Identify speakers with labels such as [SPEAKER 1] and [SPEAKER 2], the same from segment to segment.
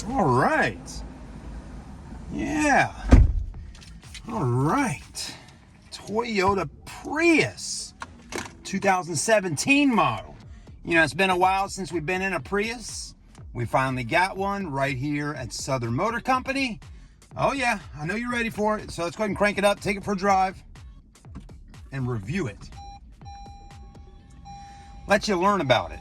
[SPEAKER 1] All right. Yeah. All right. Toyota Prius, 2017 model. You know, it's been a while since we've been in a Prius. We finally got one right here at Southern Motor Company. Oh yeah, I know you're ready for it. So let's go ahead and crank it up, take it for a drive, and review it. Let you learn about it.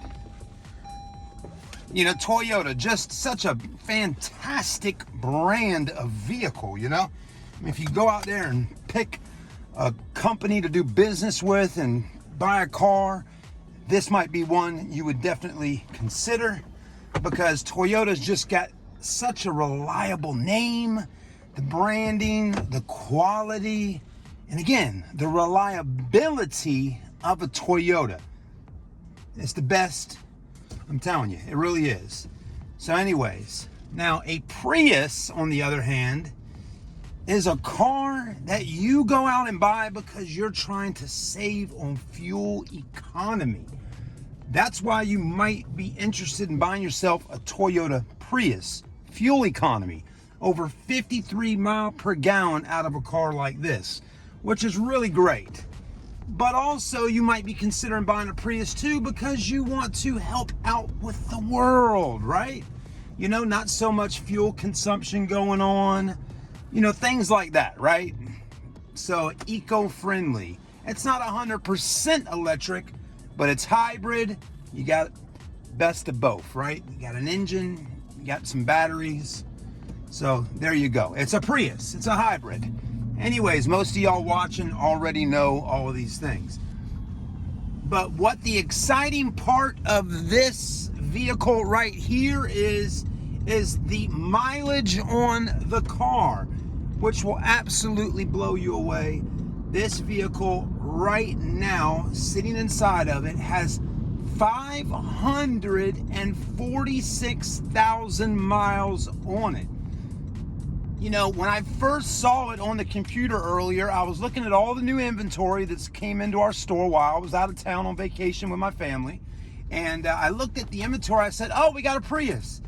[SPEAKER 1] You know, Toyota, just such a fantastic brand of vehicle, you know? I mean, if you go out there and pick a company to do business with and buy a car, this might be one you would definitely consider, because Toyota's just got such a reliable name, the branding, the quality, and again, the reliability of a Toyota. It's the best. I'm telling you, it really is. So anyways, now a Prius, on the other hand, is a car that you go out and buy because you're trying to save on fuel economy. That's why you might be interested in buying yourself a Toyota Prius. Fuel economy, over 53 miles per gallon out of a car like this, which is really great. But also you might be considering buying a Prius too because you want to help out with the world, right? You know, not so much fuel consumption going on, you know, things like that, right? So eco-friendly. It's not 100% electric, but it's hybrid. You got best of both, right? You got an engine, you got some batteries. So there you go. It's a Prius, it's a hybrid. Anyways, most of y'all watching already know all of these things. But what the exciting part of this vehicle right here is the mileage on the car, which will absolutely blow you away. This vehicle right now, sitting inside of it, has 546,000 miles on it. You know, when I first saw it on the computer earlier, I was looking at all the new inventory that's came into our store while I was out of town on vacation with my family. And I looked at the inventory, I said, oh, we got a Prius.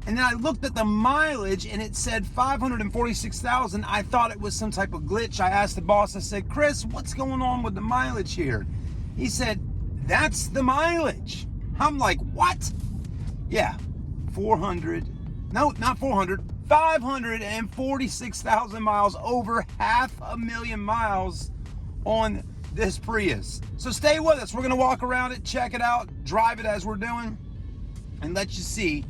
[SPEAKER 1] And then I looked at the mileage and it said 546,000. I thought it was some type of glitch. I asked the boss, I said, Chris, what's going on with the mileage here? He said, that's the mileage. I'm like, what? Yeah, 546,000 miles, over 500,000 miles on this Prius. So stay with us. We're gonna walk around it, check it out, drive it as we're doing, and let you see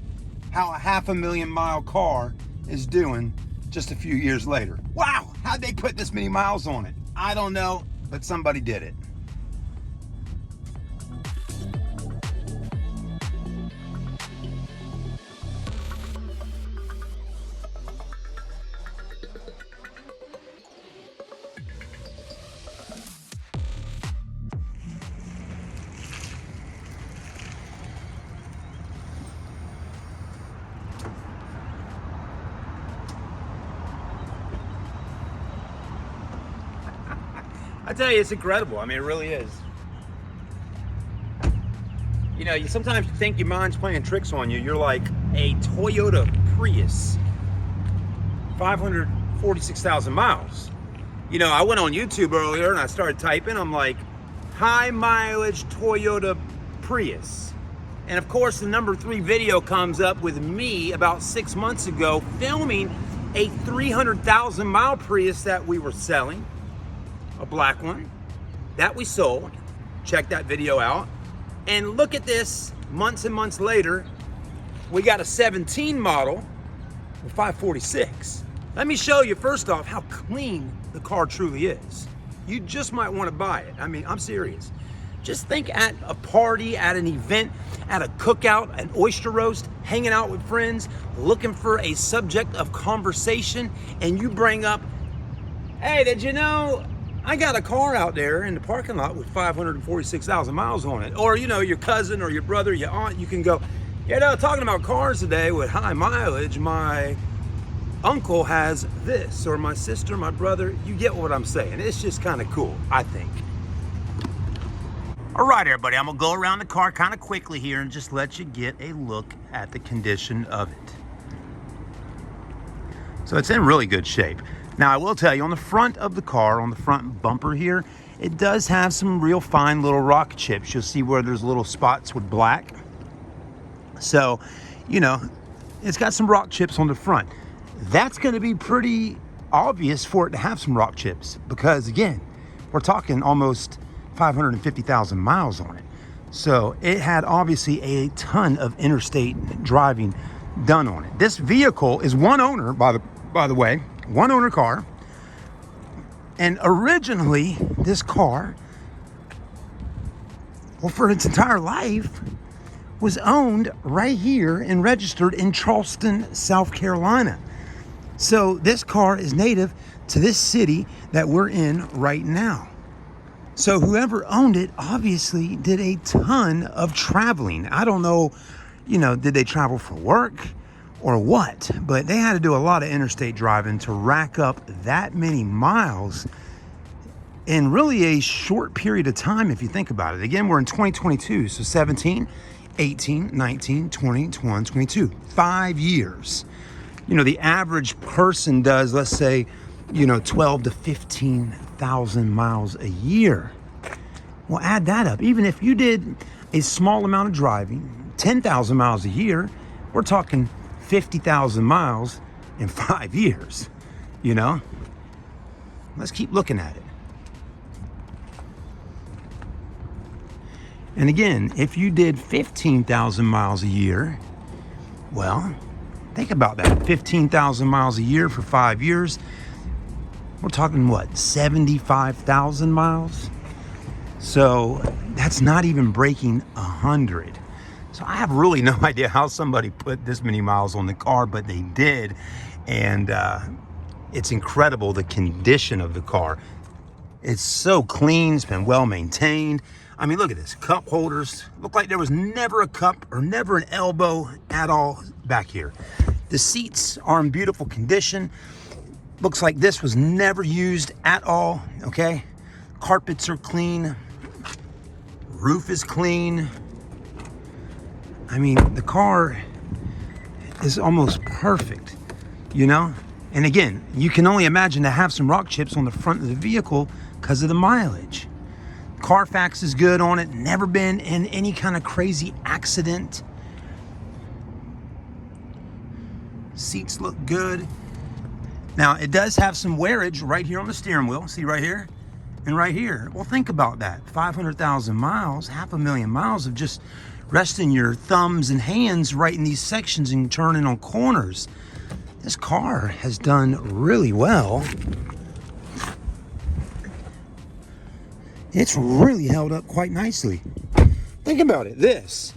[SPEAKER 1] how a 500,000 mile car is doing just a few years later. Wow, how'd they put this many miles on it? I don't know, but somebody did it. I tell you, it's incredible. I mean, it really is. You know, you sometimes think your mind's playing tricks on you. You're like, a Toyota Prius, 546,000 miles. You know, I went on YouTube earlier and I started typing. I'm like, high mileage Toyota Prius. And of course, the number 3 video comes up with me about 6 months ago filming a 300,000 mile Prius that we were selling. A black one that we sold. Check that video out. And look at this, months and months later, we got a 17 model with 546. Let me show you first off how clean the car truly is. You just might want to buy it. I mean, I'm serious. Just think at a party, at an event, at a cookout, an oyster roast, hanging out with friends, looking for a subject of conversation, and you bring up, hey, did you know I got a car out there in the parking lot with 546,000 miles on it. Or, you know, your cousin or your brother, your aunt, you can go, you know, talking about cars today with high mileage, my uncle has this, or my sister, my brother. You get what I'm saying. It's just kind of cool, I think. All right, everybody, I'm gonna go around the car kind of quickly here and just let you get a look at the condition of it. So it's in really good shape. Now I will tell you, on the front of the car, on the front bumper here, it does have some real fine little rock chips. You'll see where there's little spots with black. So, you know, it's got some rock chips on the front. That's going to be pretty obvious for it to have some rock chips because, again, we're talking almost 550,000 miles on it. So it had obviously a ton of interstate driving done on it. This vehicle is one owner, by the way, one owner car. And originally, this car, well, for its entire life, was owned right here and registered in Charleston, South Carolina. So this car is native to this city that we're in right now. So whoever owned it obviously did a ton of traveling. I don't know, you know, did they travel for work or what? But they had to do a lot of interstate driving to rack up that many miles in really a short period of time, if you think about it. Again, we're in 2022, so 17, 18, 19, 20, 21, 22. 5 years. You know, the average person does, let's say, you know, 12 to 15,000 miles a year. Well, add that up. Even if you did a small amount of driving, 10,000 miles a year, we're talking 50,000 miles in 5 years, you know? Let's keep looking at it. And again, if you did 15,000 miles a year, well, think about that. 15,000 miles a year for 5 years. We're talking what, 75,000 miles? So that's not even breaking 100. So I have really no idea how somebody put this many miles on the car, but they did. And it's incredible, the condition of the car. It's so clean, it's been well maintained. I mean, look at this, cup holders. Look like there was never a cup or never an elbow at all back here. The seats are in beautiful condition. Looks like this was never used at all, okay? Carpets are clean. Roof is clean. I mean, the car is almost perfect, you know? And again, you can only imagine to have some rock chips on the front of the vehicle because of the mileage. Carfax is good on it. Never been in any kind of crazy accident. Seats look good. Now, it does have some wearage right here on the steering wheel. See right here and right here. Well, think about that. 500,000 miles, 500,000 miles of just resting your thumbs and hands right in these sections and turning on corners. This car has done really well. It's really held up quite nicely. Think about it. This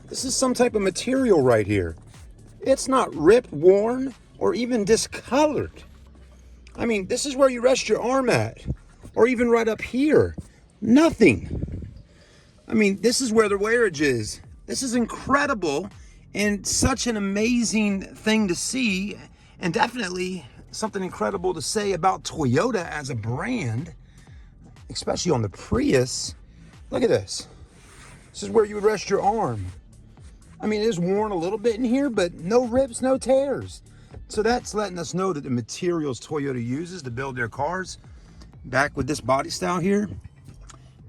[SPEAKER 1] is some type of material right here. It's not ripped, worn, or even discolored. I mean, this is where you rest your arm at, or even right up here. Nothing. I mean, this is where the wearage is. This is incredible and such an amazing thing to see, and definitely something incredible to say about Toyota as a brand, especially on the Prius. Look at this. This is where you would rest your arm. I mean, it is worn a little bit in here, but no rips, no tears. So that's letting us know that the materials Toyota uses to build their cars, back with this body style here,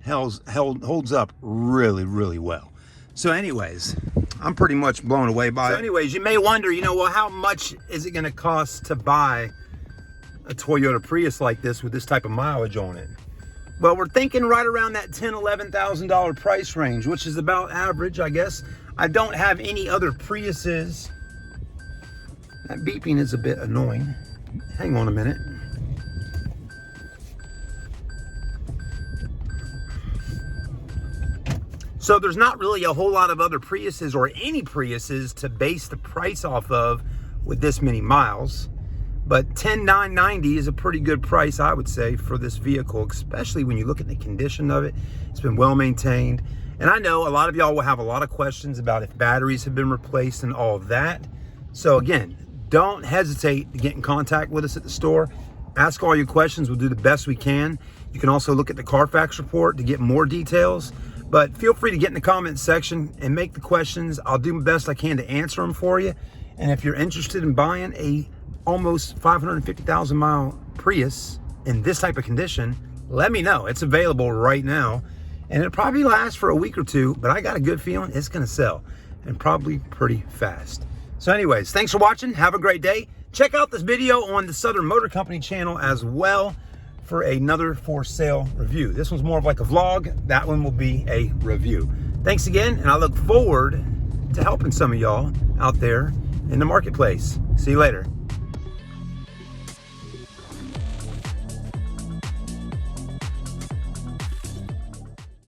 [SPEAKER 1] holds up really, really well. So anyways, I'm pretty much blown away by it. So anyways, you may wonder, you know, well, how much is it going to cost to buy a Toyota Prius like this with this type of mileage on it? Well, we're thinking right around that $10,000, $11,000 price range, which is about average, I guess. I don't have any other Priuses. That beeping is a bit annoying. Hang on a minute. So there's not really a whole lot of other Priuses or any Priuses to base the price off of with this many miles. But $10,990 is a pretty good price, I would say, for this vehicle, especially when you look at the condition of it. It's been well maintained. And I know a lot of y'all will have a lot of questions about if batteries have been replaced and all of that. So again, don't hesitate to get in contact with us at the store. Ask all your questions. We'll do the best we can. You can also look at the Carfax report to get more details. But feel free to get in the comments section and make the questions. I'll do my best I can to answer them for you. And if you're interested in buying a almost 550,000 mile Prius in this type of condition, let me know. It's available right now, and it'll probably last for a week or two, but I got a good feeling it's gonna sell, and probably pretty fast. So anyways, thanks for watching. Have a great day. Check out this video on the Southern Motor Company channel as well for another for sale review. This one's more of like a vlog. That one will be a review. Thanks again, and I look forward to helping some of y'all out there in the marketplace. See you later.